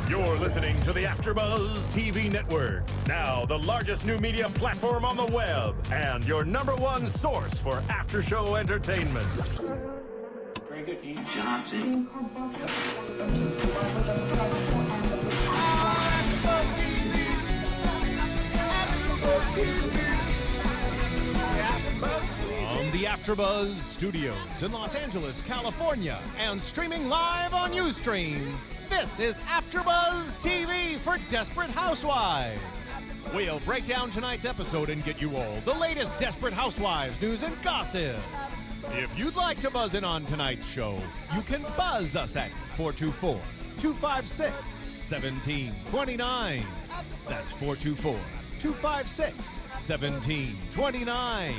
You're listening to the AFTERBUZZ TV Network, now the largest new media platform on the web, and your #1 source for after-show entertainment. Very good, King Johnson. From the AFTERBUZZ Studios in Los Angeles, California, and streaming live on Ustream, this is AFTERBUZZ TV for Desperate Housewives. We'll break down tonight's episode and get you all the latest Desperate Housewives news and gossip. If you'd like to buzz in on tonight's show, you can buzz us at 424-256-1729. That's 424-256-1729.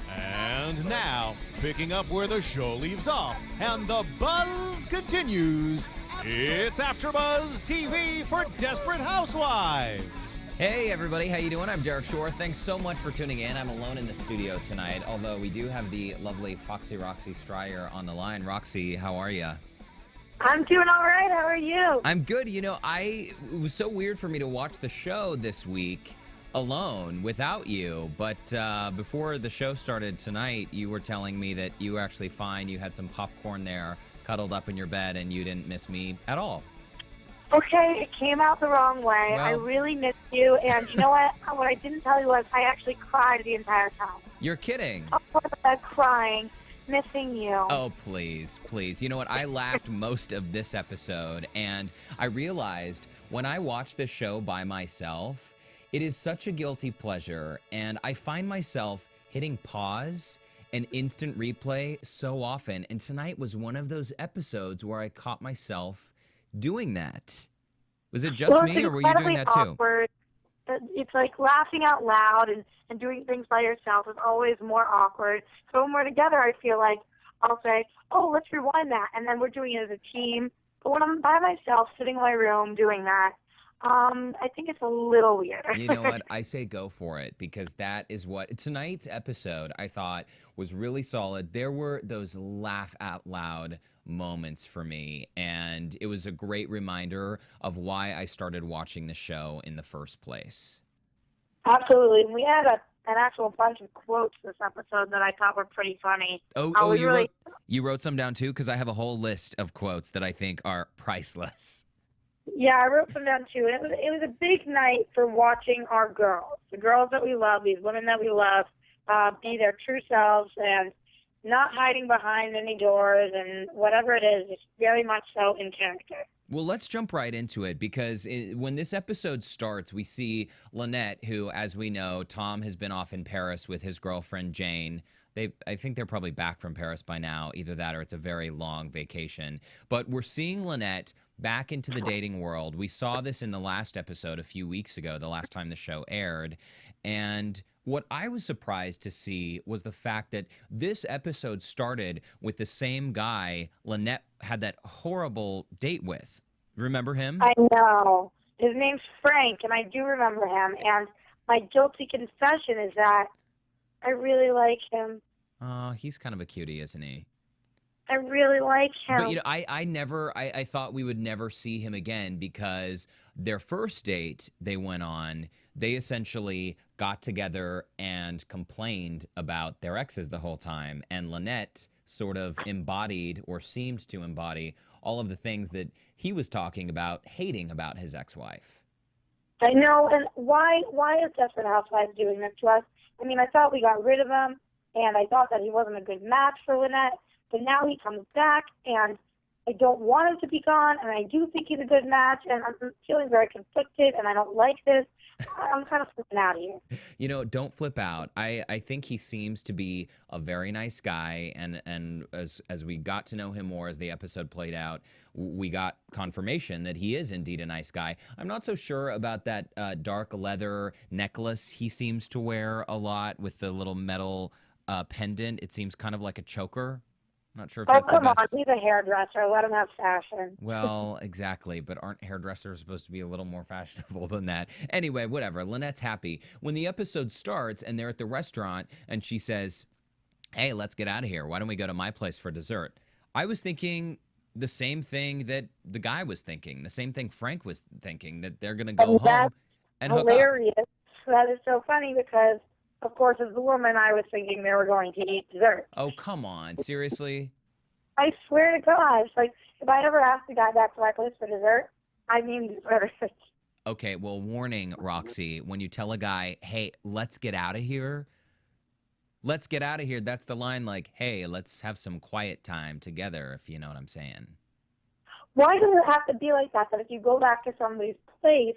And now, picking up where the show leaves off and the buzz continues, it's AFTERBUZZ TV for Desperate Housewives. Hey everybody, how you doing? I'm Derrick Shore. Thanks so much for tuning in. I'm alone in the studio tonight, although we do have the lovely Foxy Roxy Striar on the line. Roxy, how are you? I'm doing all right. How are you? I'm good. You know, it was so weird for me to watch the show this week alone without you, but before the show started tonight, you were telling me that you were actually fine. You had some popcorn there, cuddled up in your bed, and you didn't miss me at all. Okay, it came out the wrong way. Well, I really missed you, and you know what? What I didn't tell you was I actually cried the entire time. You're kidding. Up on the bed crying, missing you. Oh, please, please. You know what? I laughed most of this episode, and I realized when I watch this show by myself, it is such a guilty pleasure, and I find myself hitting pause and instant replay so often, and tonight was one of those episodes where I caught myself doing that. Was it just me, or were you doing that too? Awkward. It's like laughing out loud and doing things by yourself is always more awkward. So when we're together, I feel like I'll say, oh, let's rewind that, and then we're doing it as a team. But when I'm by myself, sitting in my room doing that, I think it's a little weird. You know what? I say go for it, because that is what tonight's episode I thought was really solid. There were those laugh out loud moments for me, and it was a great reminder of why I started watching the show in the first place. Absolutely. We had an actual bunch of quotes this episode that I thought were pretty funny. You wrote some down too? Because I have a whole list of quotes that I think are priceless. Yeah, I wrote some down too. And it was a big night for watching our girls, the girls that we love, these women that we love, be their true selves and not hiding behind any doors and whatever it is, it's very much so in character. Well, let's jump right into it, because when this episode starts, we see Lynette, who, as we know, Tom has been off in Paris with his girlfriend, Jane. I think they're probably back from Paris by now, either that or it's a very long vacation. But we're seeing Lynette back into the dating world. We saw this in the last episode a few weeks ago, the last time the show aired. And what I was surprised to see was the fact that this episode started with the same guy Lynette had that horrible date with. Remember him? I know. His name's Frank, and I do remember him. And my guilty confession is that I really like him. He's kind of a cutie, isn't he? I really like him. But, you know, I thought we would never see him again, because their first date they went on, they essentially got together and complained about their exes the whole time. And Lynette sort of embodied, or seemed to embody, all of the things that he was talking about, hating about his ex-wife. I know. And why is Desperate Housewives doing this to us? I mean, I thought we got rid of him, and I thought that he wasn't a good match for Lynette. But now he comes back, and I don't want him to be gone, and I do think he's a good match, and I'm feeling very conflicted, and I don't like this. I'm kind of flipping out here. You know, don't flip out. I think he seems to be a very nice guy, and as we got to know him more as the episode played out, we got confirmation that he is indeed a nice guy. I'm not so sure about that dark leather necklace he seems to wear a lot with the little metal pendant. It seems kind of like a choker. Not sure if that's the best. Oh, come on. He's a hairdresser. Let him have fashion. Well, exactly. But aren't hairdressers supposed to be a little more fashionable than that? Anyway, whatever. Lynette's happy. When the episode starts and they're at the restaurant and she says, hey, let's get out of here. Why don't we go to my place for dessert? I was thinking, the same thing that the guy was thinking, the same thing Frank was thinking, that they're going to go home and hook up. Hilarious. That is so funny because, of course, as the woman, I was thinking they were going to eat dessert. Oh, come on. Seriously? I swear to God, like, if I ever asked the guy back to my place for dessert, I mean dessert. Okay, well, warning, Roxy, when you tell a guy, hey, let's get out of here, that's the line like, hey, let's have some quiet time together, if you know what I'm saying. Why does it have to be like that? That if you go back to somebody's place,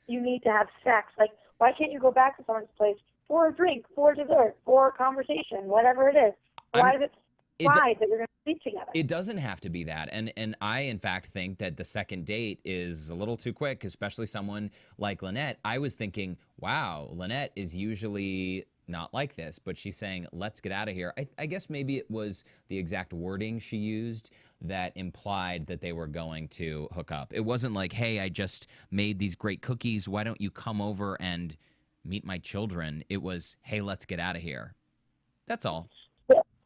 you need to have sex? Like, why can't you go back to someone's place for a drink, for dessert, for a conversation, whatever it is? Why is it that you're going to sleep together? It doesn't have to be that. And I, in fact, think that the second date is a little too quick, especially someone like Lynette. I was thinking, wow, Lynette is usually not like this, but she's saying, let's get out of here. I guess maybe it was the exact wording she used that implied that they were going to hook up. It wasn't like, hey, I just made these great cookies. Why don't you come over and meet my children? It was, hey, let's get out of here. That's all.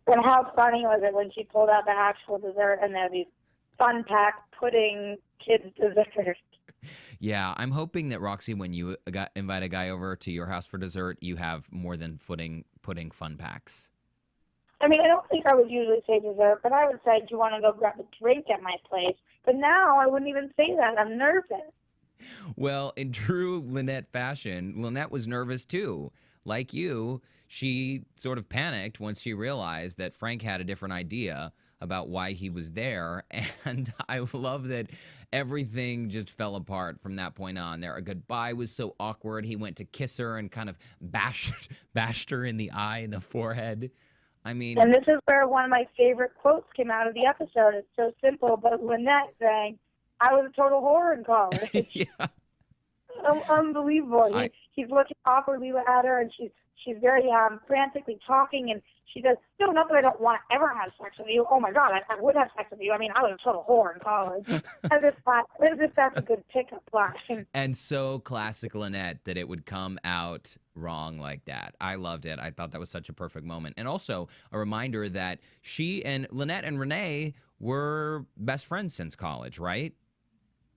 And how funny was it when she pulled out the actual dessert and there are these fun pack pudding kids desserts? Yeah, I'm hoping that, Roxy, when you invite a guy over to your house for dessert, you have more than pudding fun packs. I mean, I don't think I would usually say dessert, but I would say, do you want to go grab a drink at my place? But now I wouldn't even say that. I'm nervous. Well, in true Lynette fashion, Lynette was nervous too. Like you, she sort of panicked once she realized that Frank had a different idea about why he was there. And I love that everything just fell apart from that point on. Their goodbye was so awkward. He went to kiss her and kind of bashed her in the eye and the forehead. I mean... And this is where one of my favorite quotes came out of the episode. It's so simple, but Lynette saying, I was a total whore in college. Yeah. Unbelievable. He's looking awkwardly at her, and she's very frantically talking, and she says, no, not that I don't want to ever have sex with you. Oh, my God, I would have sex with you. I mean, I was a total whore in college. As if that's a good pickup line. And so classic Lynette that it would come out wrong like that. I loved it. I thought that was such a perfect moment. And also a reminder that she and Lynette and Renee were best friends since college, right?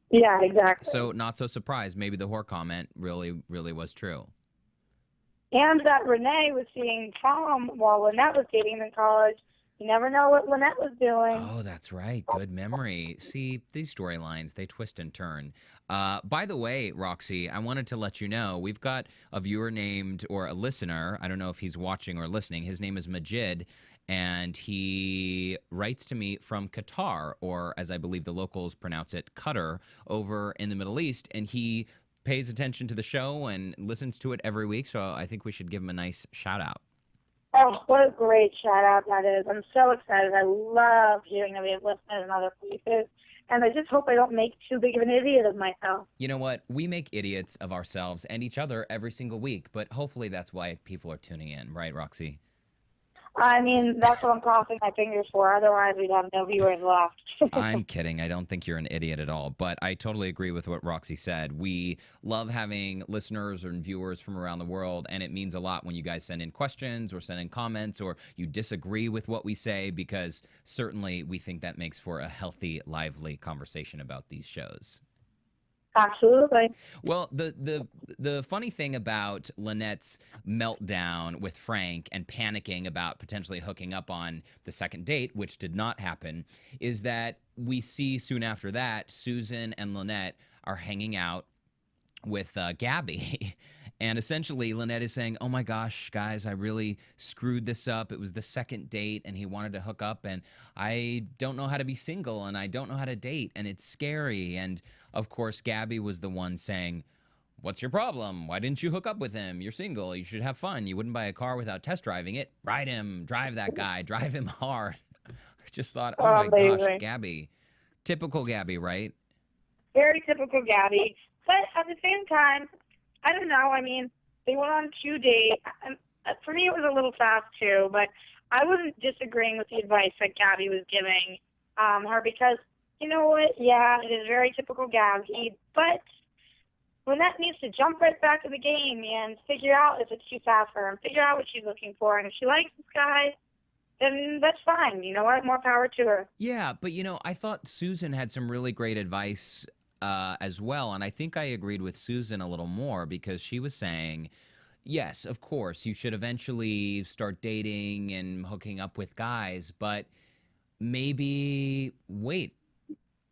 Yeah, exactly. So not so surprised. Maybe the whore comment really, really was true. And that Renee was seeing Tom while Lynette was dating in college. You never know what Lynette was doing. Oh, that's right. Good memory. See, these storylines, they twist and turn. By the way, Roxy, I wanted to let you know, we've got a viewer named, or a listener, I don't know if he's watching or listening. His name is Majid, and he writes to me from Qatar, or as I believe the locals pronounce it, Qatar, over in the Middle East, and he pays attention to the show and listens to it every week, so I think we should give him a nice shout-out. Oh, what a great shout-out that is. I'm so excited. I love hearing that we have listeners in other places, and I just hope I don't make too big of an idiot of myself. You know what? We make idiots of ourselves and each other every single week, but hopefully that's why people are tuning in, right, Roxy? I mean, that's what I'm crossing my fingers for. Otherwise, we'd have no viewers left. I'm kidding. I don't think you're an idiot at all. But I totally agree with what Roxy said. We love having listeners and viewers from around the world, and it means a lot when you guys send in questions or send in comments or you disagree with what we say, because certainly we think that makes for a healthy, lively conversation about these shows. Absolutely. Well, the funny thing about Lynette's meltdown with Frank and panicking about potentially hooking up on the second date, which did not happen, is that we see soon after that, Susan and Lynette are hanging out with Gabby. And essentially, Lynette is saying, oh my gosh, guys, I really screwed this up. It was the second date, and he wanted to hook up, and I don't know how to be single, and I don't know how to date, and it's scary. And, of course, Gabby was the one saying, what's your problem? Why didn't you hook up with him? You're single. You should have fun. You wouldn't buy a car without test driving it. Ride him. Drive that guy. Drive him hard. I just thought, oh my gosh, Gabby. Typical Gabby, right? Very typical Gabby. But at the same time, I don't know. I mean, they went on 2 dates. For me, it was a little fast, too. But I wasn't disagreeing with the advice that Gabby was giving her because, you know what? Yeah, it is very typical Gabby. But Lynette needs to jump right back in the game and figure out if it's too fast for her and figure out what she's looking for. And if she likes this guy, then that's fine. You know what? More power to her. Yeah, but I thought Susan had some really great advice as well. And I think I agreed with Susan a little more because she was saying, yes, of course, you should eventually start dating and hooking up with guys, but maybe wait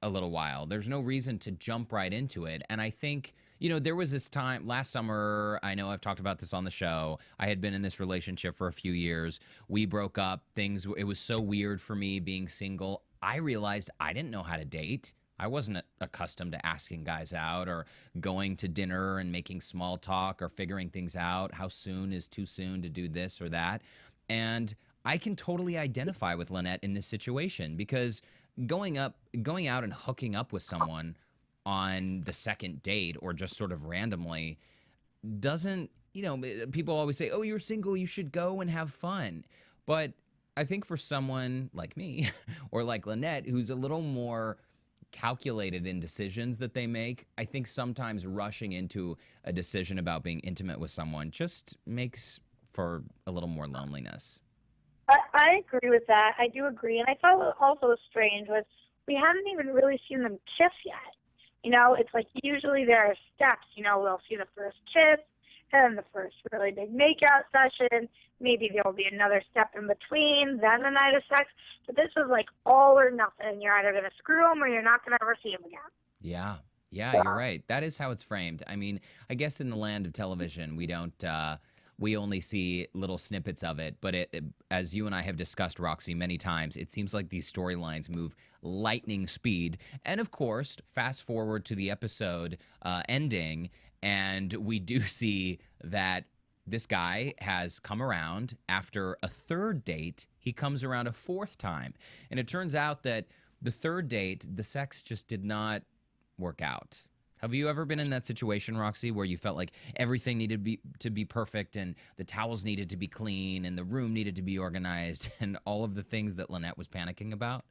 a little while. There's no reason to jump right into it. And I think, there was this time last summer, I know I've talked about this on the show. I had been in this relationship for a few years. We broke up. It was so weird for me being single. I realized I didn't know how to date. I wasn't accustomed to asking guys out or going to dinner and making small talk or figuring things out. How soon is too soon to do this or that? And I can totally identify with Lynette in this situation because going out and hooking up with someone on the second date or just sort of randomly doesn't, people always say, oh, you're single, you should go and have fun. But I think for someone like me or like Lynette, who's a little more calculated in decisions that they make, I think sometimes rushing into a decision about being intimate with someone just makes for a little more loneliness. I agree with that. I do agree. And I thought what also was strange was we hadn't even really seen them kiss yet. It's like usually there are steps. We'll see the first kiss and the first really big makeout session. Maybe there'll be another step in between, then the night of sex. But this was like all or nothing. You're either going to screw them or you're not going to ever see them again. Yeah, you're right. That is how it's framed. I mean, I guess in the land of television, we don't... we only see little snippets of it, but as you and I have discussed, Roxy, many times, it seems like these storylines move lightning speed. And of course, fast forward to the episode ending, and we do see that this guy has come around after a third date. He comes around a fourth time. And it turns out that the third date, the sex just did not work out. Have you ever been in that situation, Roxy, where you felt like everything needed to be perfect and the towels needed to be clean and the room needed to be organized and all of the things that Lynette was panicking about?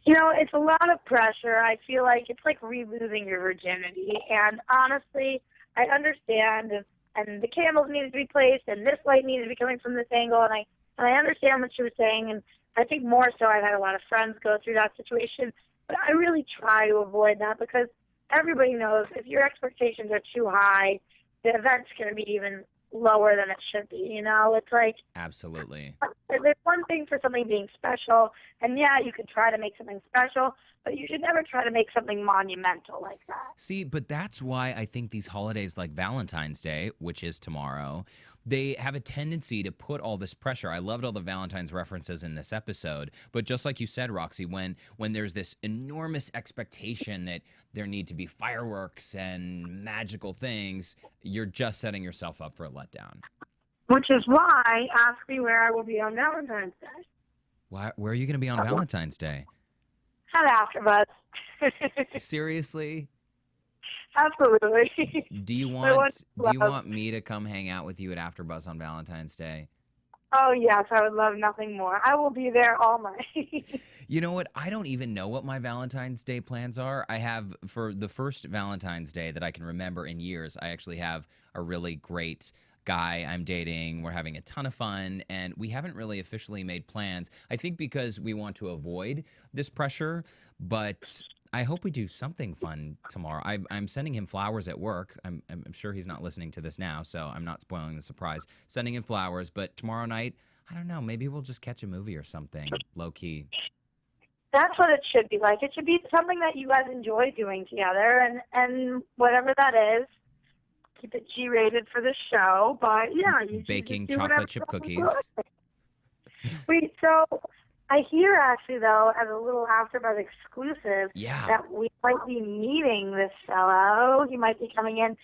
It's a lot of pressure. I feel like it's like re-losing your virginity. And honestly, I understand, and the candles needed to be placed, and this light needed to be coming from this angle, and I understand what she was saying, and I think more so I've had a lot of friends go through that situation, but I really try to avoid that because everybody knows if your expectations are too high, the event's going to be even lower than it should be. It's like... Absolutely. There's one thing for something being special, and yeah, you could try to make something special, but you should never try to make something monumental like that. See, but that's why I think these holidays like Valentine's Day, which is tomorrow, they have a tendency to put all this pressure. I loved all the Valentine's references in this episode, but just like you said, Roxy, when there's this enormous expectation that there need to be fireworks and magical things, you're just setting yourself up for a letdown. Which is why, ask me where I will be on Valentine's Day. Where are you going to be on Valentine's Day? At AFTERBUZZ. Seriously? Absolutely. Do you want me to come hang out with you at AFTERBUZZ on Valentine's Day? Oh, yes, I would love nothing more. I will be there all night. You know what? I don't even know what my Valentine's Day plans are. I have, for the first Valentine's Day that I can remember in years, I actually have a really great guy I'm dating. We're having a ton of fun, and we haven't really officially made plans. I think because we want to avoid this pressure, but I hope we do something fun tomorrow. I'm sending him flowers at work. I'm sure he's not listening to this now, so I'm not spoiling the surprise. Sending him flowers, but tomorrow night, I don't know, maybe we'll just catch a movie or something, low-key. That's what it should be like. It should be something that you guys enjoy doing together, and whatever that is, keep it G-rated for the show, but yeah. You baking chocolate chip cookies. Wait, so I hear actually, though, as a little AfterBuzz exclusive, that we might be meeting this fellow. He might be coming in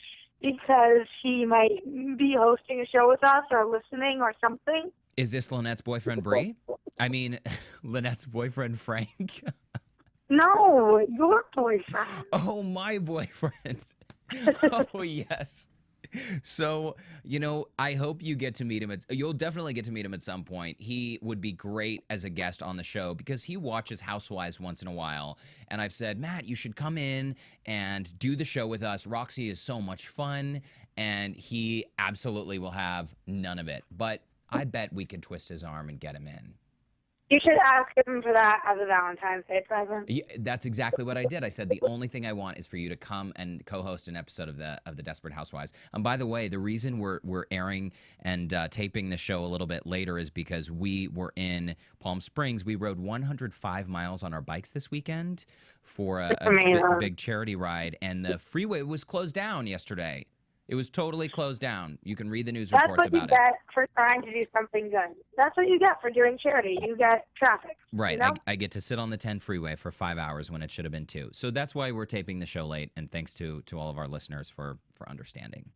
because he might be hosting a show with us or listening or something. Is this Lynette's boyfriend, Bree? I mean, Lynette's boyfriend, Frank? No, your boyfriend. Oh, my boyfriend. Oh, yes. So, I hope you get to meet him. You'll definitely get to meet him at some point. He would be great as a guest on the show because he watches Housewives once in a while. And I've said, Matt, you should come in and do the show with us. Roxy is so much fun. And he absolutely will have none of it. But I bet we could twist his arm and get him in. You should ask him for that as a Valentine's Day present. Yeah, that's exactly what I did. I said the only thing I want is for you to come and co-host an episode of the Desperate Housewives. And by the way, the reason we're airing and taping the show a little bit later is because we were in Palm Springs. We rode 105 miles on our bikes this weekend for a big charity ride, and the freeway was closed down yesterday. It was totally closed down. You can read the news reports about it. That's what you get for trying to do something good. That's what you get for doing charity. You get traffic. Right. You know? I get to sit on the 10 freeway for 5 hours when it should have been 2. So that's why we're taping the show late, and thanks to all of our listeners for understanding.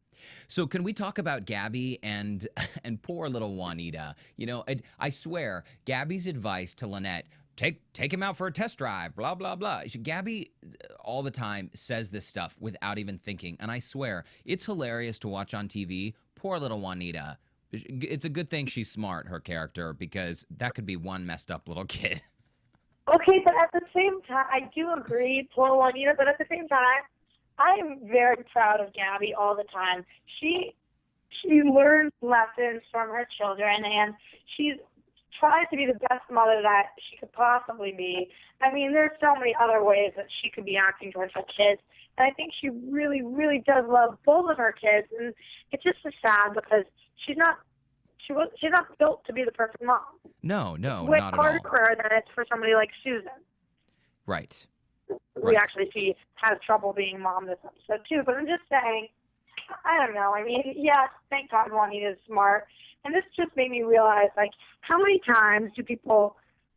So can we talk about Gabby and poor little Juanita? You know, I swear, Gabby's advice to Lynette, Take him out for a test drive, blah, blah, blah. Gabby all the time says this stuff without even thinking. And I swear, it's hilarious to watch on TV. Poor little Juanita. It's a good thing she's smart, her character, because that could be one messed up little kid. Okay, but at the same time, I do agree, poor Juanita, but at the same time, I am very proud of Gabby all the time. She learns lessons from her children, and she's tries to be the best mother that she could possibly be. I mean, there's so many other ways that she could be acting towards her kids, and I think she really, really does love both of her kids. And it's just so sad because she's not built to be the perfect mom. No, not at all. It's harder for her than it's for somebody like Susan. Right. We actually see has trouble being mom this episode too. But I'm just saying, I don't know. I mean, yes, thank God Juanita's smart. And this just made me realize, like, how many times do people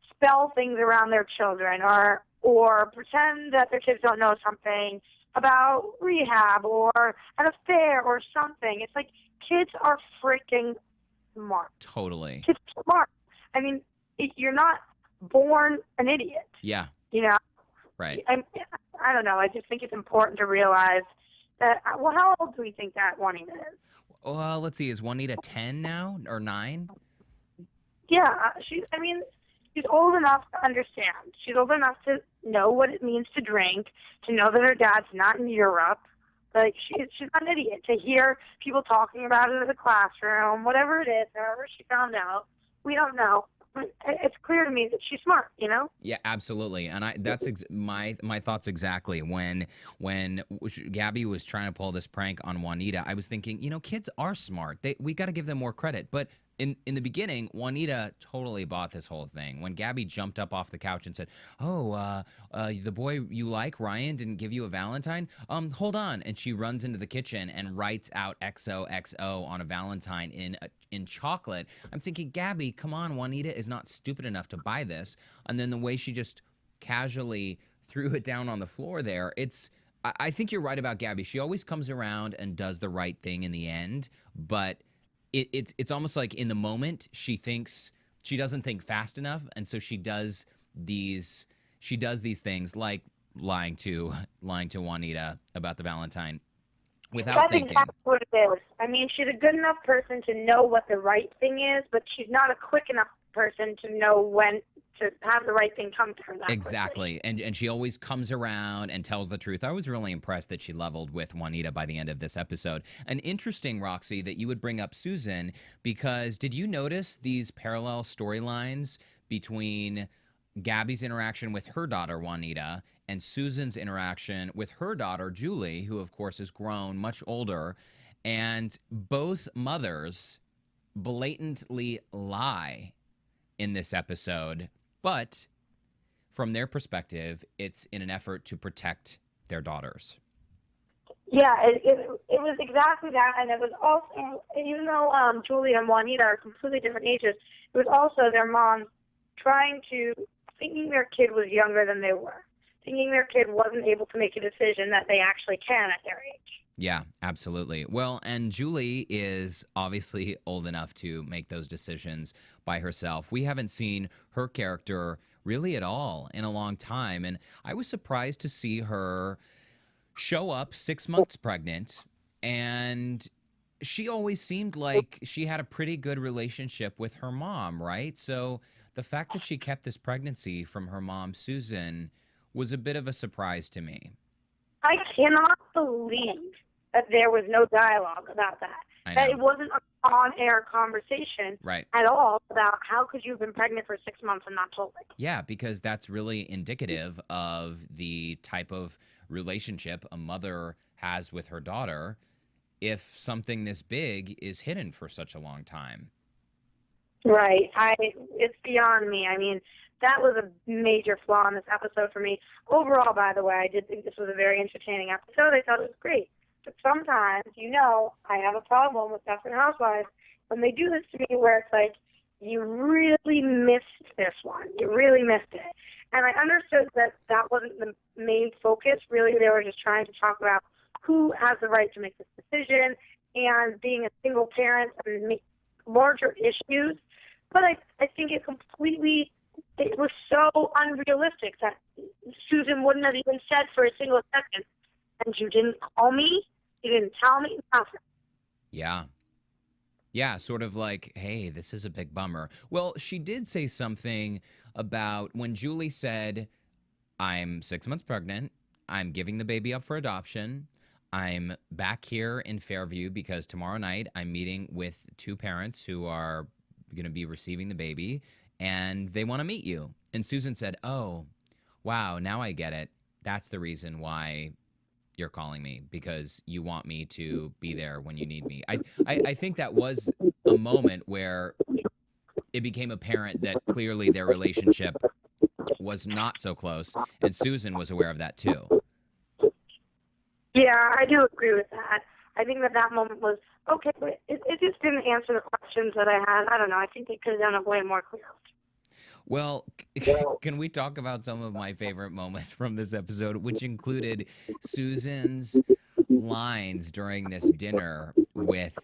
spell things around their children or pretend that their kids don't know something about rehab or an affair or something? It's like kids are freaking smart. Totally. Kids are smart. I mean, you're not born an idiot. Yeah. You know? Right. I don't know. I just think it's important to realize that, well, how old do we think that Juanita is? Well, let's see. Is Juanita 10 now or 9? Yeah, she's old enough to understand. She's old enough to know what it means to drink, to know that her dad's not in Europe. Like, she's not an idiot. To hear people talking about it in the classroom, whatever it is, however she found out, we don't know. But it's clear to me that she's smart, you know? Yeah, absolutely. And that's my thoughts exactly. When Gabby was trying to pull this prank on Juanita, I was thinking, you know, kids are smart. We got to give them more credit. But in the beginning, Juanita totally bought this whole thing. When Gabby jumped up off the couch and said, "Oh, the boy you like, Ryan, didn't give you a Valentine? Hold on." And she runs into the kitchen and writes out XOXO on a Valentine in chocolate. I'm thinking, Gabby, come on, Juanita is not stupid enough to buy this. And then the way she just casually threw it down on the floor there, I think you're right about Gabby. She always comes around and does the right thing in the end, but it's almost like in the moment she doesn't think fast enough, and so she does these things like lying to Juanita about the Valentine without thinking. That's exactly what it is. I mean, she's a good enough person to know what the right thing is, but she's not a quick enough person to know when to have the right thing come to her that exactly quickly. And she always comes around and tells the truth. I was really impressed that she leveled with Juanita by the end of this episode. And interesting, Roxy, that you would bring up Susan, because did you notice these parallel storylines between Gabby's interaction with her daughter Juanita and Susan's interaction with her daughter Julie, who of course is grown, much older, and both mothers blatantly lie in this episode, but from their perspective, it's in an effort to protect their daughters. Yeah, it was exactly that, and it was also, even though Julie and Juanita are completely different ages, it was also their moms thinking their kid was younger than they were, thinking their kid wasn't able to make a decision that they actually can at their age. Yeah, absolutely. Well, and Julie is obviously old enough to make those decisions by herself. We haven't seen her character really at all in a long time, and I was surprised to see her show up 6 months pregnant, and she always seemed like she had a pretty good relationship with her mom, right? So the fact that she kept this pregnancy from her mom, Susan, was a bit of a surprise to me. I cannot believe that there was no dialogue about that. I That know. it wasn't an on-air conversation Right. at all about how could you have been pregnant for 6 months and not told me. Yeah, because that's really indicative of the type of relationship a mother has with her daughter if something this big is hidden for such a long time. Right. It's beyond me. I mean, that was a major flaw in this episode for me. Overall, by the way, I did think this was a very entertaining episode. I thought it was great. But sometimes, I have a problem with Desperate Housewives when they do this to me where it's like, you really missed this one. You really missed it. And I understood that that wasn't the main focus. Really, they were just trying to talk about who has the right to make this decision and being a single parent and make larger issues. But I think it was so unrealistic that Susan wouldn't have even said for a single second, and you didn't call me, you didn't tell me, nothing. Yeah. Yeah, sort of like, hey, this is a big bummer. Well, she did say something about when Julie said, I'm 6 months pregnant, I'm giving the baby up for adoption, I'm back here in Fairview because tomorrow night I'm meeting with two parents who are going to be receiving the baby, and they want to meet you. And Susan said, oh, wow, now I get it. That's the reason why you're calling me, because you want me to be there when you need me. I think that was a moment where it became apparent that clearly their relationship was not so close, and Susan was aware of that too. Yeah, I do agree with that. I think that moment was okay, but it just didn't answer the questions that I had. I don't know. I think they could have done it way more clearly. Well, can we talk about some of my favorite moments from this episode, which included Susan's lines during this dinner with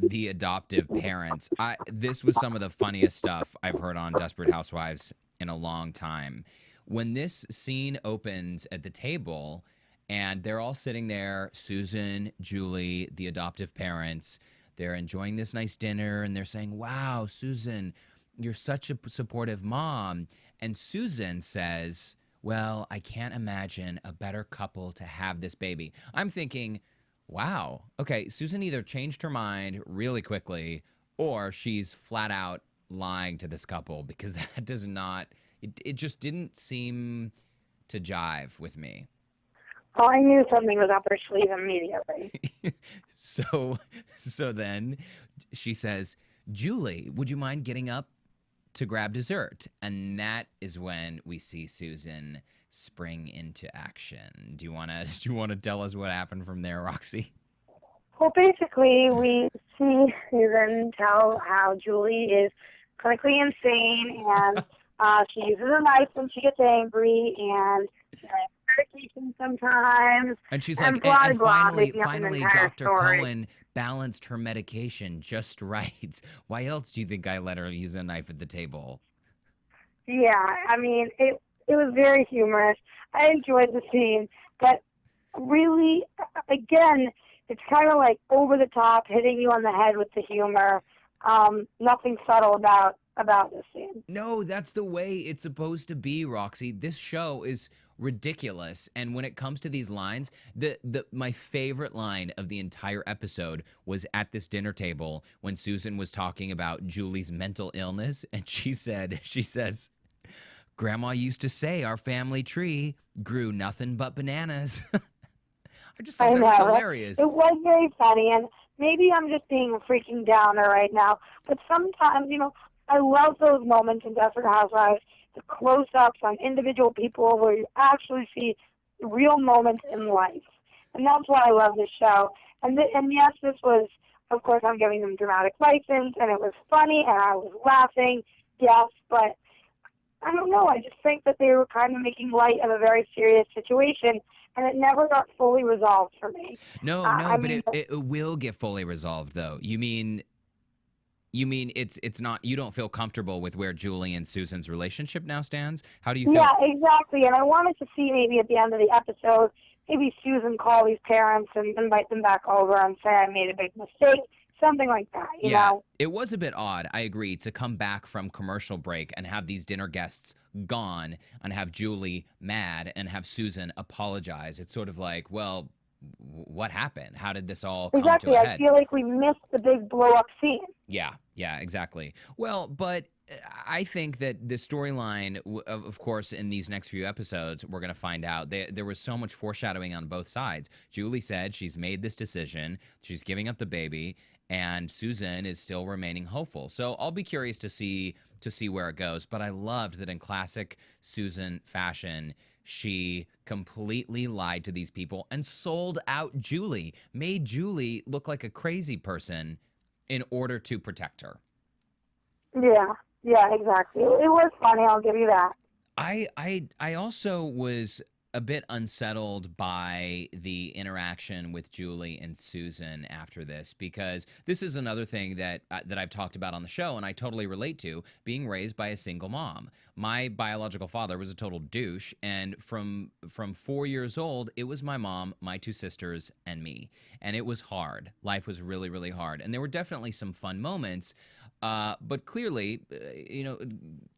the adoptive parents? This was some of the funniest stuff I've heard on Desperate Housewives in a long time. When this scene opens at the table and they're all sitting there, Susan, Julie, the adoptive parents, they're enjoying this nice dinner and they're saying, wow, Susan, you're such a supportive mom. And Susan says, well, I can't imagine a better couple to have this baby. I'm thinking, wow, okay, Susan either changed her mind really quickly or she's flat out lying to this couple, because that does not, it just didn't seem to jive with me. Oh, I knew something was up her sleeve immediately. So then she says, Julie, would you mind getting up to grab dessert? And that is when we see Susan spring into action. Do you want to tell us what happened from there, Roxy? Well, basically, we see Susan tell how Julie is clinically insane, and she uses a knife when she gets angry, and she has medication sometimes. And she's and like, blah, and blah, finally, making up an finally, entire Dr. story. Cohen balanced her medication just right. Why else do you think I let her use a knife at the table? Yeah, I mean, it was very humorous. I enjoyed the scene, but really, again, it's kind of like over the top, hitting you on the head with the humor. Nothing subtle about this scene. No, that's the way it's supposed to be, Roxy. This show is ridiculous. And when it comes to these lines, my favorite line of the entire episode was at this dinner table when Susan was talking about Julie's mental illness, and she says, Grandma used to say our family tree grew nothing but bananas. I just thought that was hilarious. It was very funny, and maybe I'm just being a freaking downer right now, but sometimes, I love those moments in Desperate Housewives, the close-ups on individual people where you actually see real moments in life. And that's why I love this show. And yes, this was, of course, I'm giving them dramatic license, and it was funny, and I was laughing, yes, but I don't know. I just think that they were kind of making light of a very serious situation, and it never got fully resolved for me. No, but it will get fully resolved, though. You mean it's not, you don't feel comfortable with where Julie and Susan's relationship now stands? How do you feel? Yeah, exactly. And I wanted to see maybe at the end of the episode, maybe Susan call these parents and invite them back over and say I made a big mistake. Something like that, you know? It was a bit odd, I agree, to come back from commercial break and have these dinner guests gone and have Julie mad and have Susan apologize. It's sort of like, well, what happened? How did this all come Exactly. to a I head? feel like we missed the big blow-up scene. Yeah, exactly. Well, but I think that the storyline, of course, in these next few episodes, we're going to find out there was so much foreshadowing on both sides. Julie said she's made this decision, she's giving up the baby, and Susan is still remaining hopeful. So I'll be curious to see where it goes. But I loved that in classic Susan fashion, she completely lied to these people and sold out Julie, made Julie look like a crazy person in order to protect her. Yeah, exactly. It was funny, I'll give you that. I also was a bit unsettled by the interaction with Julie and Susan after this, because this is another thing that I've talked about on the show, and I totally relate to, being raised by a single mom. My biological father was a total douche, and from 4 years old, it was my mom, my two sisters, and me. And it was hard. Life was really, really hard. And there were definitely some fun moments, but clearly,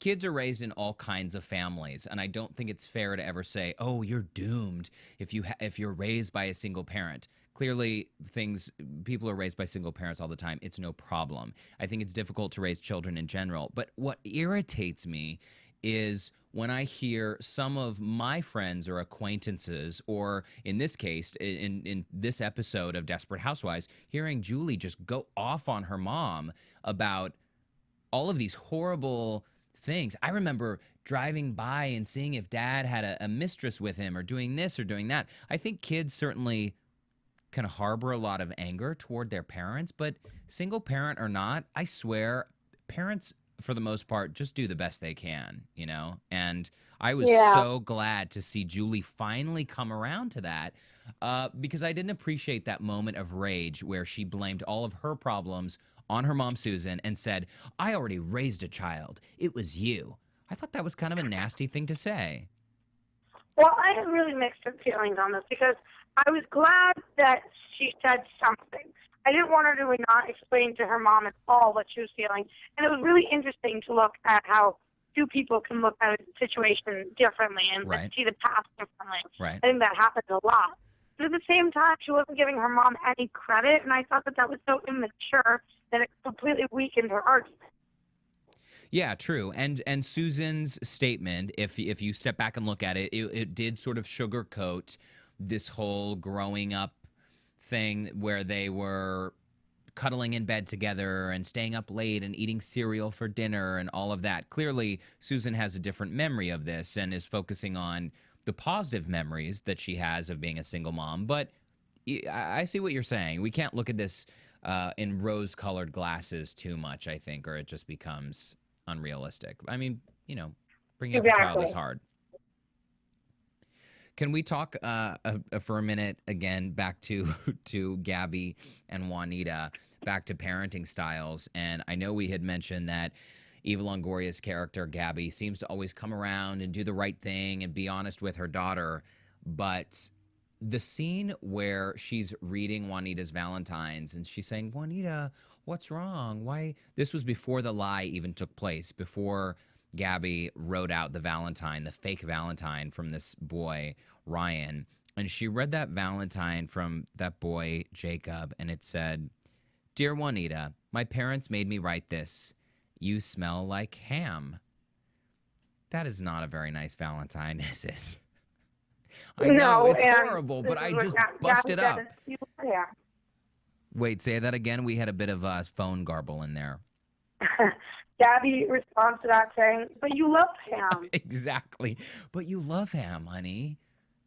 kids are raised in all kinds of families, and I don't think it's fair to ever say, "Oh, you're doomed if you're raised by a single parent." Clearly, people are raised by single parents all the time. It's no problem. I think it's difficult to raise children in general. But what irritates me is when I hear some of my friends or acquaintances, or in this case, in this episode of Desperate Housewives, hearing Julie just go off on her mom about all of these horrible things. I remember driving by and seeing if dad had a mistress with him or doing this or doing that. I think kids certainly can harbor a lot of anger toward their parents, but single parent or not, I swear, parents, for the most part, just do the best they can, And I was so glad to see Julie finally come around to that, because I didn't appreciate that moment of rage where she blamed all of her problems on her mom, Susan, and said, "I already raised a child. It was you." I thought that was kind of a nasty thing to say. Well, I have really mixed feelings on this, because I was glad that she said something. I didn't want her to not explain to her mom at all what she was feeling. And it was really interesting to look at how two people can look at a situation differently and see the past differently. Right. I think that happens a lot. But at the same time, she wasn't giving her mom any credit, and I thought that was so immature that it completely weakened her argument. Yeah, true. And Susan's statement, if you step back and look at it, it did sort of sugarcoat this whole growing up thing where they were cuddling in bed together and staying up late and eating cereal for dinner and all of that. Clearly, Susan has a different memory of this and is focusing on the positive memories that she has of being a single mom. But I see what you're saying. We can't look at this in rose-colored glasses too much, I think, or it just becomes unrealistic. I mean, bringing up a child is hard. Can we talk for a minute again back to Gabby and Juanita, back to parenting styles? And I know we had mentioned that Eva Longoria's character, Gabby, seems to always come around and do the right thing and be honest with her daughter. But the scene where she's reading Juanita's Valentines and she's saying, "Juanita, what's wrong? Why?" This was before the lie even took place, before Gabby wrote out the fake Valentine from this boy, Ryan. And she read that Valentine from that boy, Jacob, and it said, "Dear Juanita, my parents made me write this. You smell like ham." That is not a very nice Valentine, is it? I know, it's horrible, but I just busted up. Wait, say that again? We had a bit of a phone garble in there. Gabby responds to that saying, "But you love ham." Exactly. "But you love ham, honey."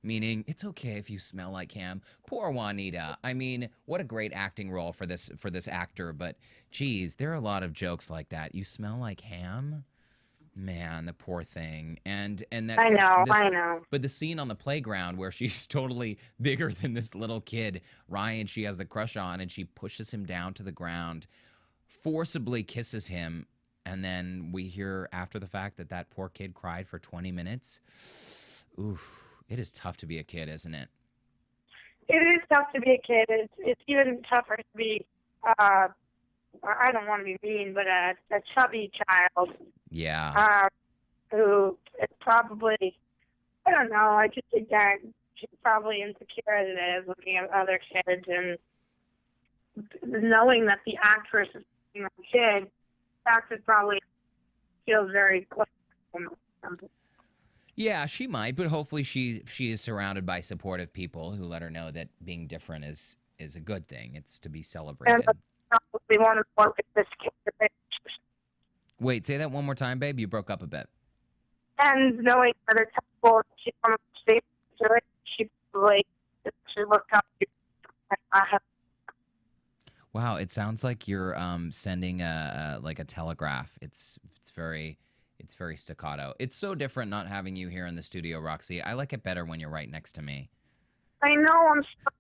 Meaning, it's okay if you smell like ham. Poor Juanita. I mean, what a great acting role for this actor. But, geez, there are a lot of jokes like that. "You smell like ham?" Man, the poor thing. And that's I know. But the scene on the playground where she's totally bigger than this little kid, Ryan, she has the crush on, and she pushes him down to the ground, forcibly kisses him, and then we hear after the fact that poor kid cried for 20 minutes. Oof. It is tough to be a kid, isn't it? It is tough to be a kid. It's even tougher to be, I don't want to be mean, but a chubby child. Yeah. Who is probably, I don't know, I just think that she's probably insecure as it is, looking at other kids and knowing that the actress is playing a kid. The actress probably feels very close to him. Yeah, she might, but hopefully she is surrounded by supportive people who let her know that being different is a good thing. It's to be celebrated. And probably want to work with this kid. Wait, say that one more time, babe. You broke up a bit. And knowing that it's helpful, she wants to stay to it. She probably should look up. Wow, it sounds like you're sending a telegraph. It's very staccato. It's so different not having you here in the studio, Roxy. I like it better when you're right next to me. I know, I'm sorry.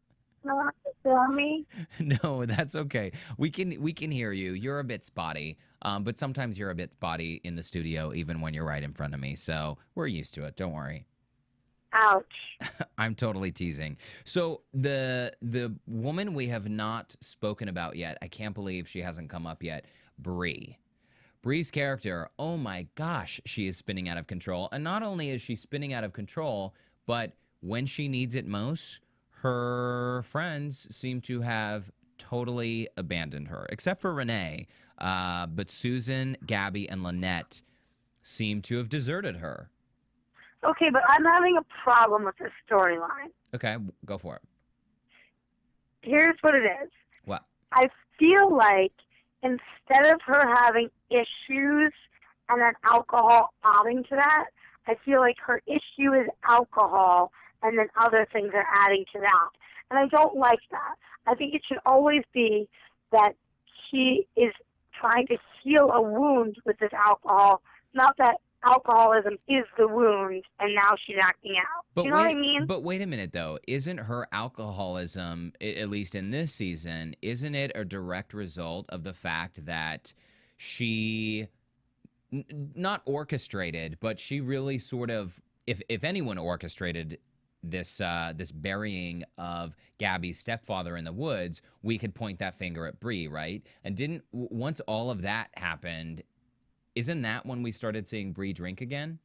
You want to tell me? No, that's okay. We can hear you. You're a bit spotty, but sometimes you're a bit spotty in the studio, even when you're right in front of me. So we're used to it. Don't worry. Ouch. I'm totally teasing. So the woman we have not spoken about yet, I can't believe she hasn't come up yet, Bree. Bree's character, oh my gosh, she is spinning out of control. And not only is she spinning out of control, but when she needs it most, her friends seem to have totally abandoned her, except for Renee. But Susan, Gabby, and Lynette seem to have deserted her. Okay, but I'm having a problem with this storyline. Okay, go for it. Here's what it is. What? I feel like instead of her having issues and then alcohol adding to that, I feel like her issue is alcohol and then other things are adding to that. And I don't like that. I think it should always be that she is trying to heal a wound with this alcohol, not that alcoholism is the wound and now she's acting out. But you know what I mean? But wait a minute, though. Isn't her alcoholism, at least in this season, isn't it a direct result of the fact that she, not orchestrated, but she really sort of, if anyone orchestrated this burying of Gabby's stepfather in the woods, we could point that finger at Bree, right? And once all of that happened, isn't that when we started seeing Bree drink again?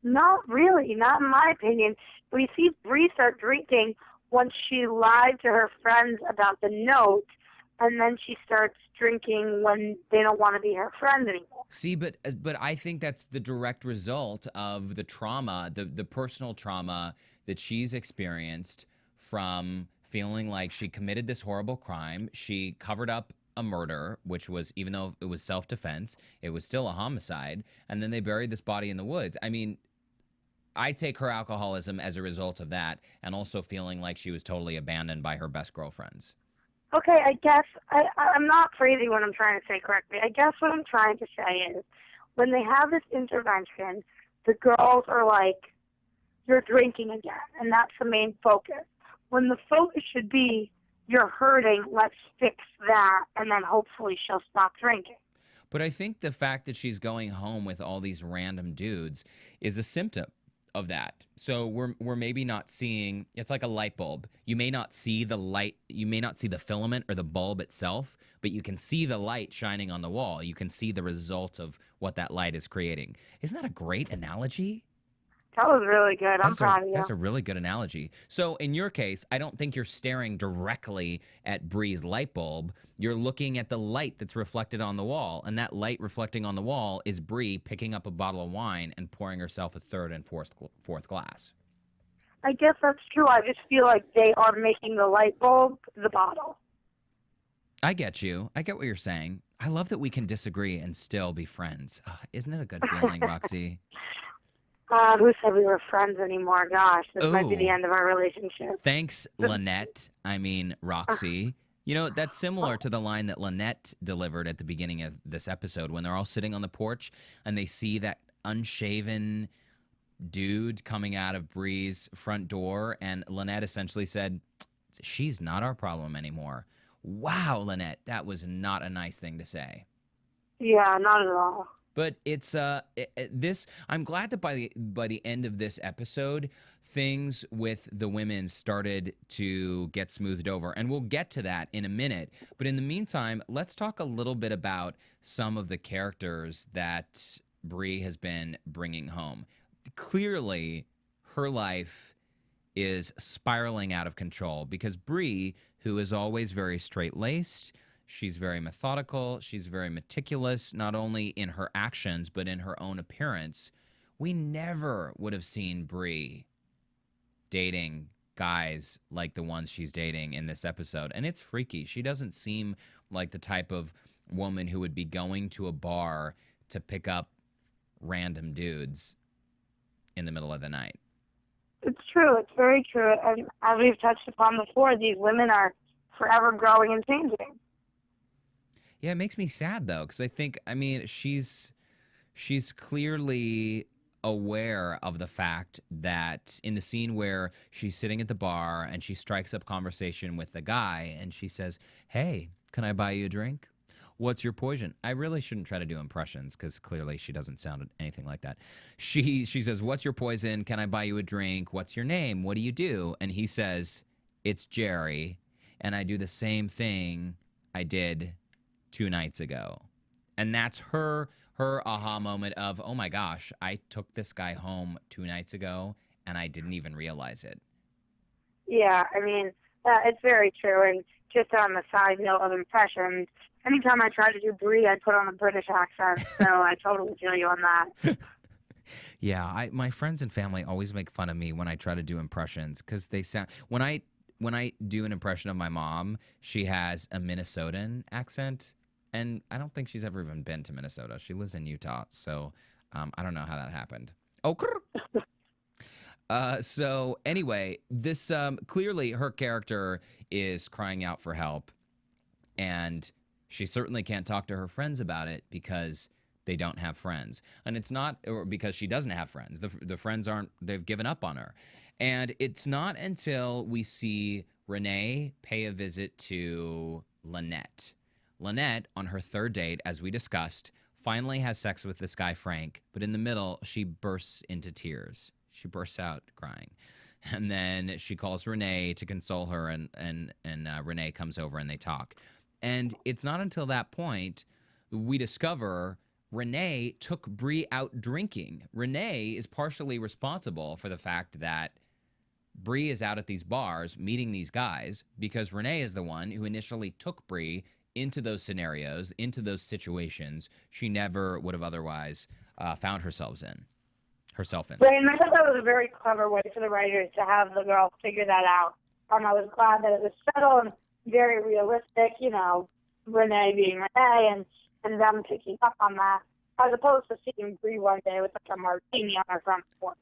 Not really, not in my opinion. We see Bree start drinking once she lied to her friends about the note, and then she starts drinking when they don't want to be her friends anymore. See, but I think that's the direct result of the trauma, the personal trauma that she's experienced from feeling like she committed this horrible crime. She covered up a murder, which was, even though it was self-defense, it was still a homicide, and then they buried this body in the woods. I mean, I take her alcoholism as a result of that, and also feeling like she was totally abandoned by her best girlfriends. Okay, I guess I'm not phrasing what I'm trying to say correctly. I guess what I'm trying to say is when they have this intervention, the girls are like, you're drinking again, and that's the main focus. When the focus should be, you're hurting, let's fix that, and then hopefully she'll stop drinking. But I think the fact that she's going home with all these random dudes is a symptom of that. So we're maybe not seeing, it's like a light bulb. You may not see the light, you may not see the filament or the bulb itself, but you can see the light shining on the wall. You can see the result of what that light is creating. Isn't that a great analogy? That was really good. I'm proud of you. That's a really good analogy. So in your case, I don't think you're staring directly at Bree's light bulb. You're looking at the light that's reflected on the wall, and that light reflecting on the wall is Bree picking up a bottle of wine and pouring herself a third and fourth glass. I guess that's true. I just feel like they are making the light bulb the bottle. I get you. I get what you're saying. I love that we can disagree and still be friends. Isn't it a good feeling, Roxy? Who said we were friends anymore? Gosh, this might be the end of our relationship. Thanks, Lynette. I mean, Roxy. You know, that's similar to the line that Lynette delivered at the beginning of this episode when they're all sitting on the porch and they see that unshaven dude coming out of Bree's front door, and Lynette essentially said, she's not our problem anymore. Wow, Lynette, that was not a nice thing to say. Yeah, not at all. But it's this. I'm glad that by the end of this episode, things with the women started to get smoothed over, and we'll get to that in a minute. But in the meantime, let's talk a little bit about some of the characters that Bree has been bringing home. Clearly, her life is spiraling out of control because Bree, who is always very straight-laced, she's very methodical, she's very meticulous, not only in her actions, but in her own appearance. We never would have seen Bree dating guys like the ones she's dating in this episode. And it's freaky. She doesn't seem like the type of woman who would be going to a bar to pick up random dudes in the middle of the night. It's true. It's very true. And as we've touched upon before, these women are forever growing and changing. Yeah, it makes me sad though, because she's clearly aware of the fact that in the scene where she's sitting at the bar and she strikes up conversation with the guy and she says, "Hey, can I buy you a drink? What's your poison?" I really shouldn't try to do impressions because clearly she doesn't sound anything like that. She says, "What's your poison? Can I buy you a drink? What's your name? What do you do?" And he says, "It's Jerry, and I do the same thing I did 2 nights ago." And that's her aha moment of, oh my gosh, I took this guy home 2 nights ago and I didn't even realize it. Yeah, I mean, it's very true. And just on the side note of impressions, anytime I try to do Bree, I put on a British accent. So I totally feel you on that. Yeah, my friends and family always make fun of me when I try to do impressions because they sound when I do an impression of my mom, she has a Minnesotan accent. And I don't think she's ever even been to Minnesota. She lives in Utah, so I don't know how that happened. Oh, so anyway, this clearly her character is crying out for help, and she certainly can't talk to her friends about it because they don't have friends, and it's not or because she doesn't have friends. The friends they've given up on her, and it's not until we see Renee pay a visit to Lynette. Lynette, on her 3rd date, as we discussed, finally has sex with this guy, Frank, but in the middle, she bursts into tears. She bursts out crying. And then she calls Renee to console her, and Renee comes over and they talk. And it's not until that point we discover Renee took Bree out drinking. Renee is partially responsible for the fact that Bree is out at these bars meeting these guys because Renee is the one who initially took Bree into those scenarios, into those situations she never would have otherwise found herself in. Right, and I thought that was a very clever way for the writers to have the girl figure that out. I was glad that it was subtle and very realistic, Renee being Renee and them picking up on that, as opposed to seeing Bree one day with like a martini on her front porch.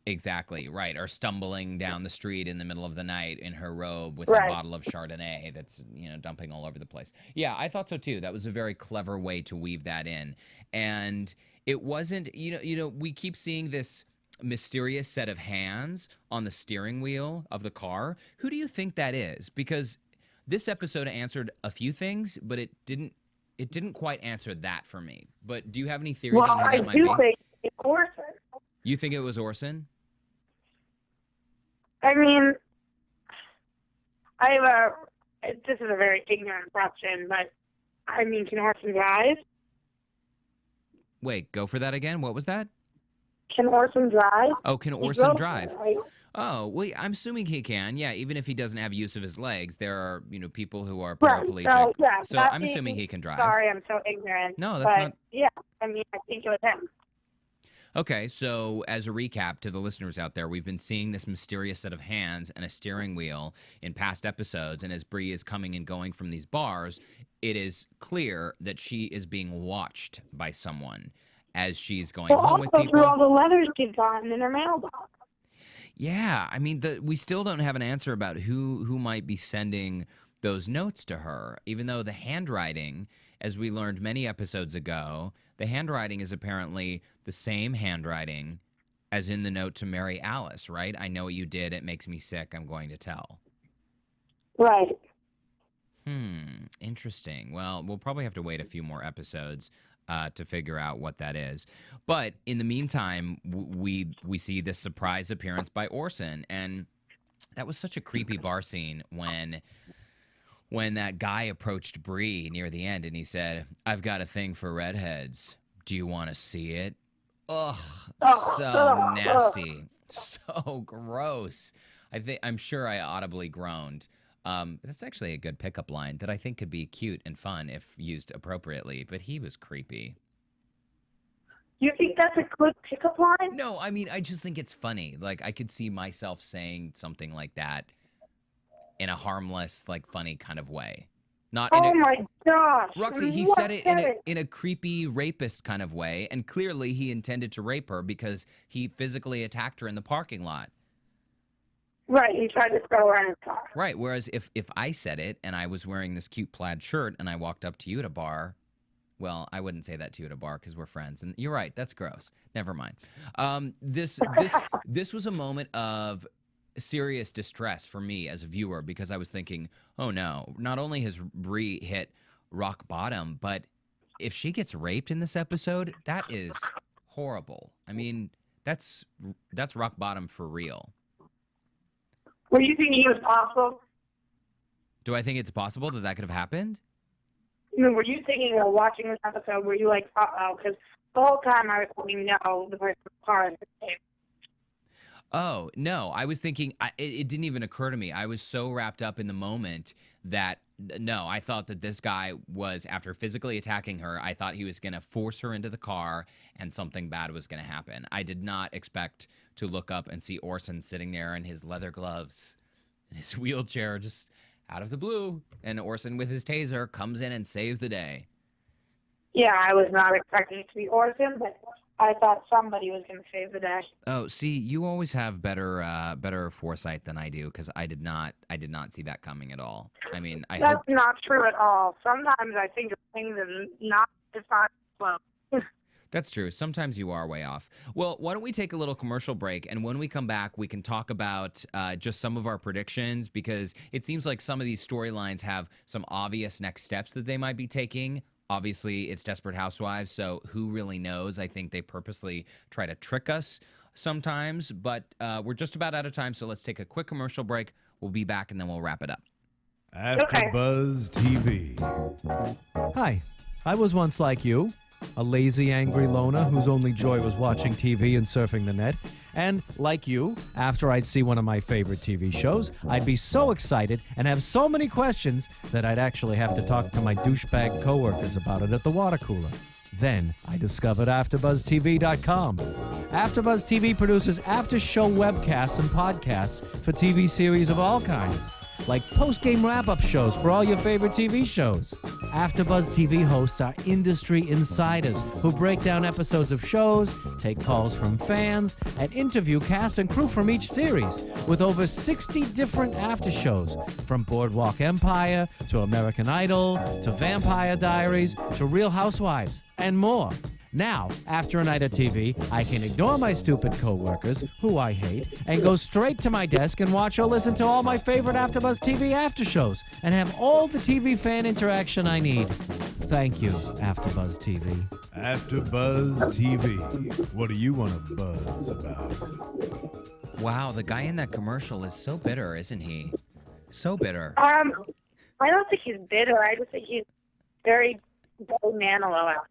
Exactly, right. Or stumbling down the street in the middle of the night in her robe with right. a bottle of Chardonnay that's, dumping all over the place. Yeah, I thought so too. That was a very clever way to weave that in. And it wasn't, we keep seeing this mysterious set of hands on the steering wheel of the car. Who do you think that is? Because this episode answered a few things, but it didn't quite answer that for me. But do you have any theories on who that might be? Well, I do think it's Orson. You think it was Orson? I mean, this is a very ignorant question, but can Orson drive? Wait, go for that again. What was that? Can Orson drive? Oh, can Orson drive? There, right? Oh, well, I'm assuming he can. Yeah, even if he doesn't have use of his legs, there are, people who are paraplegic. Right. So I'm assuming he can drive. Sorry, I'm so ignorant. No, that's not. Yeah, I think it was him. Okay, so as a recap to the listeners out there, we've been seeing this mysterious set of hands and a steering wheel in past episodes, and as Bree is coming and going from these bars, it is clear that she is being watched by someone as she's going home with people. Through all the letters she's gotten in her mailbox. Yeah, we still don't have an answer about who might be sending those notes to her, even though the handwriting, as we learned many episodes ago, the handwriting is apparently the same handwriting as in the note to Mary Alice, right? I know what you did. It makes me sick. I'm going to tell. Right. Interesting. Well, we'll probably have to wait a few more episodes to figure out what that is. But in the meantime, we see this surprise appearance by Orson, and that was such a creepy bar scene when that guy approached Bree near the end and he said, "I've got a thing for redheads. Do you want to see it?" Ugh, so nasty. So gross. I'm sure I audibly groaned. That's actually a good pickup line that I think could be cute and fun if used appropriately, but he was creepy. You think that's a good pickup line? No, I mean, I just think it's funny. Like, I could see myself saying something like that in a harmless, like, funny kind of way. Not in Oh my gosh. Roxy, he said it in a creepy rapist kind of way, and clearly he intended to rape her because he physically attacked her in the parking lot. Right, he tried to throw her in his car. Right, whereas if I said it and I was wearing this cute plaid shirt and I walked up to you at a bar, well, I wouldn't say that to you at a bar because we're friends. And you're right, that's gross. Never mind. This was a moment of serious distress for me as a viewer because I was thinking, oh no, not only has Bree hit rock bottom, but if she gets raped in this episode, that is horrible. I mean, that's rock bottom for real. Were you thinking it was possible? Do I think it's possible that could have happened? I mean, were you thinking of watching this episode, were you like, uh-oh? Because the whole time I was thinking, no, the person's car is safe. Oh, no, I was thinking, it didn't even occur to me. I was so wrapped up in the moment that, no, I thought that this guy was, after physically attacking her, I thought he was going to force her into the car and something bad was going to happen. I did not expect to look up and see Orson sitting there in his leather gloves, in his wheelchair, just out of the blue. And Orson with his taser comes in and saves the day. Yeah, I was not expecting it to be Orson, but I thought somebody was going to save the day. Oh, see, you always have better foresight than I do because I did not see that coming at all. I mean, That's not true at all. Sometimes I think of things and it's not well. That's true. Sometimes you are way off. Well, why don't we take a little commercial break, and when we come back, we can talk about just some of our predictions because it seems like some of these storylines have some obvious next steps that they might be taking. Obviously, it's Desperate Housewives, so who really knows? I think they purposely try to trick us sometimes, but we're just about out of time, so let's take a quick commercial break. We'll be back, and then we'll wrap it up. AfterBuzz TV. Hi, I was once like you, a lazy, angry loner whose only joy was watching TV and surfing the net. And, like you, after I'd see one of my favorite TV shows, I'd be so excited and have so many questions that I'd actually have to talk to my douchebag coworkers about it at the water cooler. Then I discovered AfterBuzzTV.com. AfterBuzz TV produces after-show webcasts and podcasts for TV series of all kinds, like post-game wrap-up shows for all your favorite TV shows. AfterBuzz TV hosts are industry insiders who break down episodes of shows, take calls from fans, and interview cast and crew from each series, with over 60 different after shows, from Boardwalk Empire to American Idol to Vampire Diaries to Real Housewives, and more. Now, after a night of TV, I can ignore my stupid coworkers, who I hate, and go straight to my desk and watch or listen to all my favorite AfterBuzz TV after shows, and have all the TV fan interaction I need. Thank you, AfterBuzz TV. AfterBuzz TV. What do you want to buzz about? Wow, the guy in that commercial is so bitter, isn't he? So bitter. I don't think he's bitter. I just think he's very Manilow out.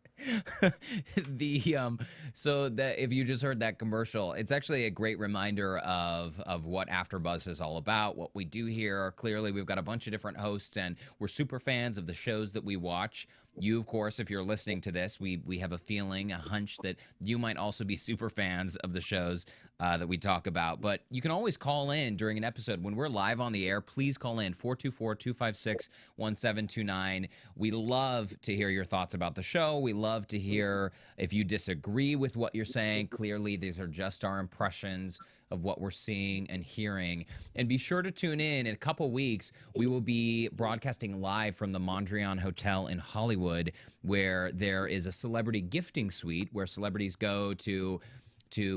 So that if you just heard that commercial, it's actually a great reminder of what AfterBuzz is all about, what we do here. Clearly, we've got a bunch of different hosts, and we're super fans of the shows that we watch. You, of course, if you're listening to this, we have a feeling, a hunch that you might also be super fans of the shows that we talk about. But you can always call in during an episode. When we're live on the air, please call in 424-256-1729. We love to hear your thoughts about the show. We love to hear if you disagree with what you're saying. Clearly, these are just our impressions of what we're seeing and hearing. And be sure to tune in a couple weeks. We will be broadcasting live from the Mondrian Hotel in Hollywood, where there is a celebrity gifting suite where celebrities go to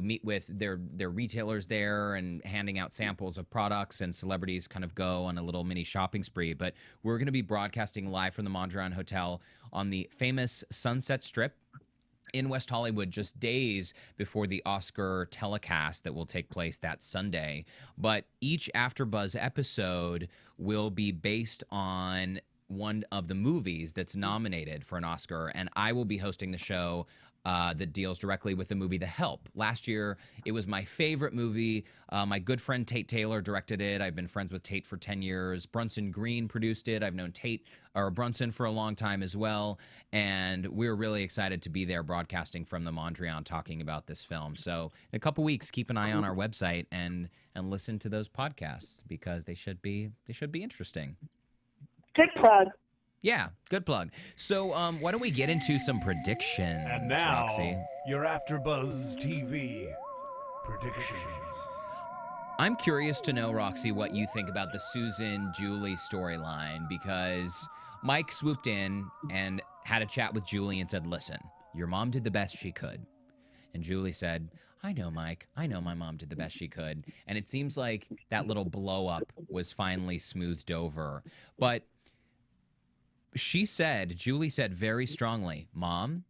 meet with their retailers there and handing out samples of products, and celebrities kind of go on a little mini shopping spree. But we're going to be broadcasting live from the Mondrian Hotel on the famous Sunset Strip in West Hollywood, just days before the Oscar telecast that will take place that Sunday. But each AfterBuzz episode will be based on one of the movies that's nominated for an Oscar, and I will be hosting the show that deals directly with the movie The Help. Last year, it was my favorite movie. My good friend Tate Taylor directed it. I've been friends with Tate for 10 years. Brunson Green produced it. I've known Brunson for a long time as well. And we're really excited to be there broadcasting from the Mondrian talking about this film. So in a couple weeks, keep an eye on our website and listen to those podcasts because they should be interesting. Good plug. Yeah, good plug. So why don't we get into some predictions, And now, Roxy? your AfterBuzz TV predictions. I'm curious to know, Roxy, what you think about the Susan-Julie storyline because Mike swooped in and had a chat with Julie and said, listen, your mom did the best she could. And Julie said, I know, Mike. I know my mom did the best she could. And it seems like that little blow-up was finally smoothed over. But Julie said very strongly, Mom,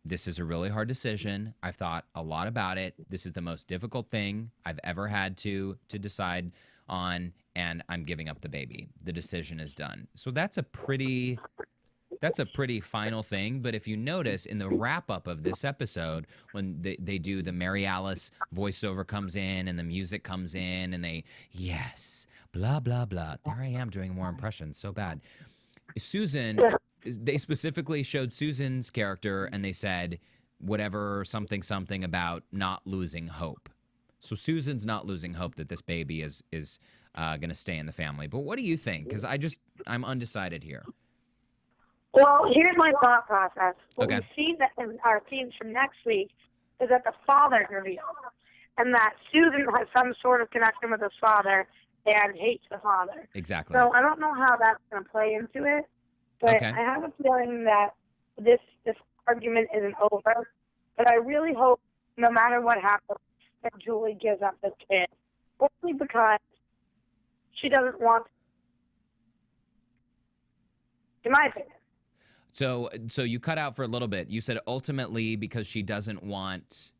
this is a really hard decision. I've thought a lot about it. This is the most difficult thing I've ever had to decide on, and I'm giving up the baby. The decision is done. So that's a pretty final thing. But if you notice in the wrap-up of this episode, when they do the Mary Alice voiceover comes in and the music comes in and yes, blah, blah, blah. There I am doing more impressions. So bad. Susan, they specifically showed Susan's character and they said whatever, something about not losing hope. So Susan's not losing hope that this baby is going to stay in the family. But what do you think? Because I'm undecided here. Well, here's my thought process. What Okay. we see that in our scenes from next week is that the father's revealed, and that Susan has some sort of connection with his father and hates the father. Exactly. So I don't know how that's going to play into it, but Okay. I have a feeling that this argument isn't over. But I really hope, no matter what happens, that Julie gives up this kid, only because she doesn't want, in my opinion. So you cut out for a little bit. You said ultimately because she doesn't want.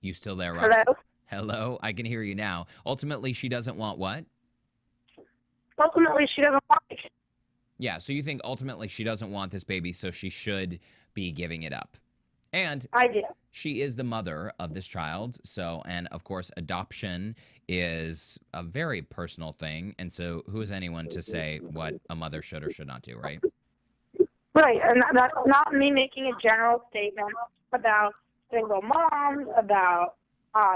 You still there, Rox? Hello? Hello? I can hear you now. Ultimately, she doesn't want what? Ultimately, she doesn't want the kid. Yeah, so you think ultimately she doesn't want this baby, so she should be giving it up. And I do. she is the mother of this child, and of course, adoption is a very personal thing, and so who is anyone to say what a mother should or should not do, right? Right, and that's not me making a general statement about single moms, about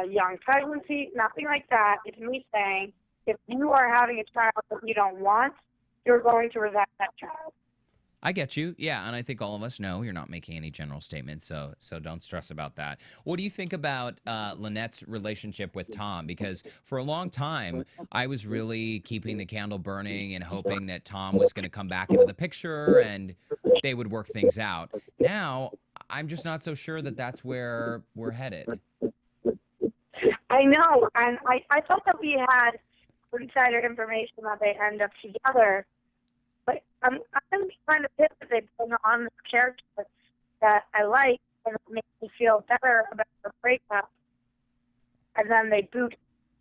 young pregnancy, nothing like that. It's me saying if you are having a child that you don't want, you're going to resent that child. I get you. Yeah, and I think all of us know you're not making any general statements, so don't stress about that. What do you think about Lynette's relationship with Tom? Because for a long time, I was really keeping the candle burning and hoping that Tom was going to come back into the picture and they would work things out. Now, I'm just not so sure that that's where we're headed. I know, and I thought that we had insider information that they end up together. But I'm kind of pissed that they bring on this character that I like and it makes me feel better about the breakup. And then they boot.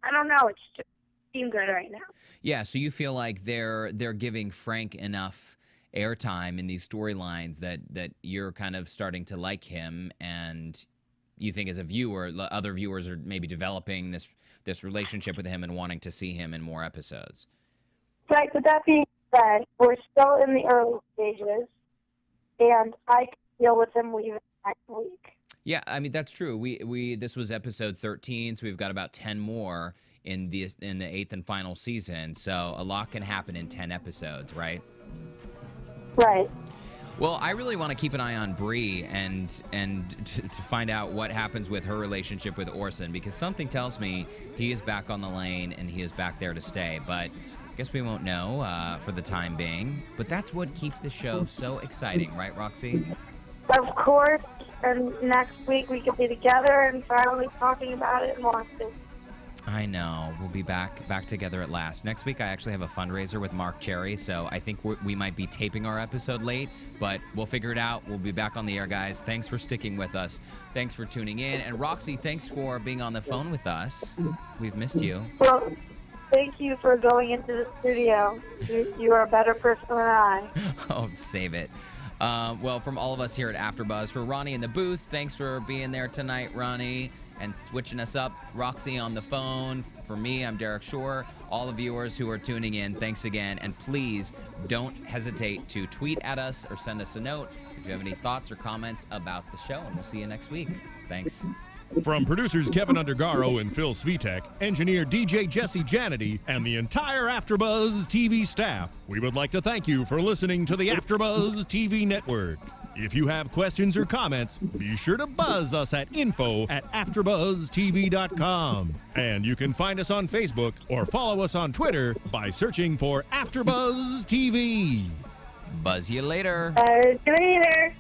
I don't know. It's just seems good right now. Yeah, so you feel like they're giving Frank enough airtime in these storylines that you're kind of starting to like him, and you think as a viewer, other viewers are maybe developing this relationship with him and wanting to see him in more episodes. Right, but that being said, we're still in the early stages, and I can deal with him leaving next week. Yeah, I mean that's true. We this was episode 13, so we've got about 10 more in the 8th and final season. So a lot can happen in 10 episodes, right? Right. Well, I really want to keep an eye on Bree and to find out what happens with her relationship with Orson, because something tells me he is back on the lane and he is back there to stay. But I guess we won't know for the time being. But that's what keeps the show so exciting, right, Roxy? Of course. And next week we could be together and finally talking about it and watching. I know. We'll be back together at last. Next week, I actually have a fundraiser with Mark Cherry, so I think we might be taping our episode late, but we'll figure it out. We'll be back on the air, guys. Thanks for sticking with us. Thanks for tuning in. And Roxy, thanks for being on the phone with us. We've missed you. Well, thank you for going into the studio. You are a better person than I. Oh, save it. Well, from all of us here at AfterBuzz, for Ronnie in the booth, thanks for being there tonight, Ronnie, and switching us up. Roxy on the phone. For me, I'm Derrick Shore. All the viewers who are tuning in, thanks again. And please don't hesitate to tweet at us or send us a note if you have any thoughts or comments about the show. And we'll see you next week. Thanks. From producers Kevin Undergaro and Phil Svitek, engineer DJ Jesse Janity, and the entire AfterBuzz TV staff, we would like to thank you for listening to the AfterBuzz TV network. If you have questions or comments, be sure to buzz us at info@AfterBuzzTV.com. And you can find us on Facebook or follow us on Twitter by searching for AfterBuzz TV. Buzz you later. Later.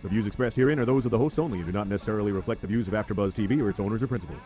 The views expressed herein are those of the hosts only and do not necessarily reflect the views of AfterBuzz TV or its owners or principals.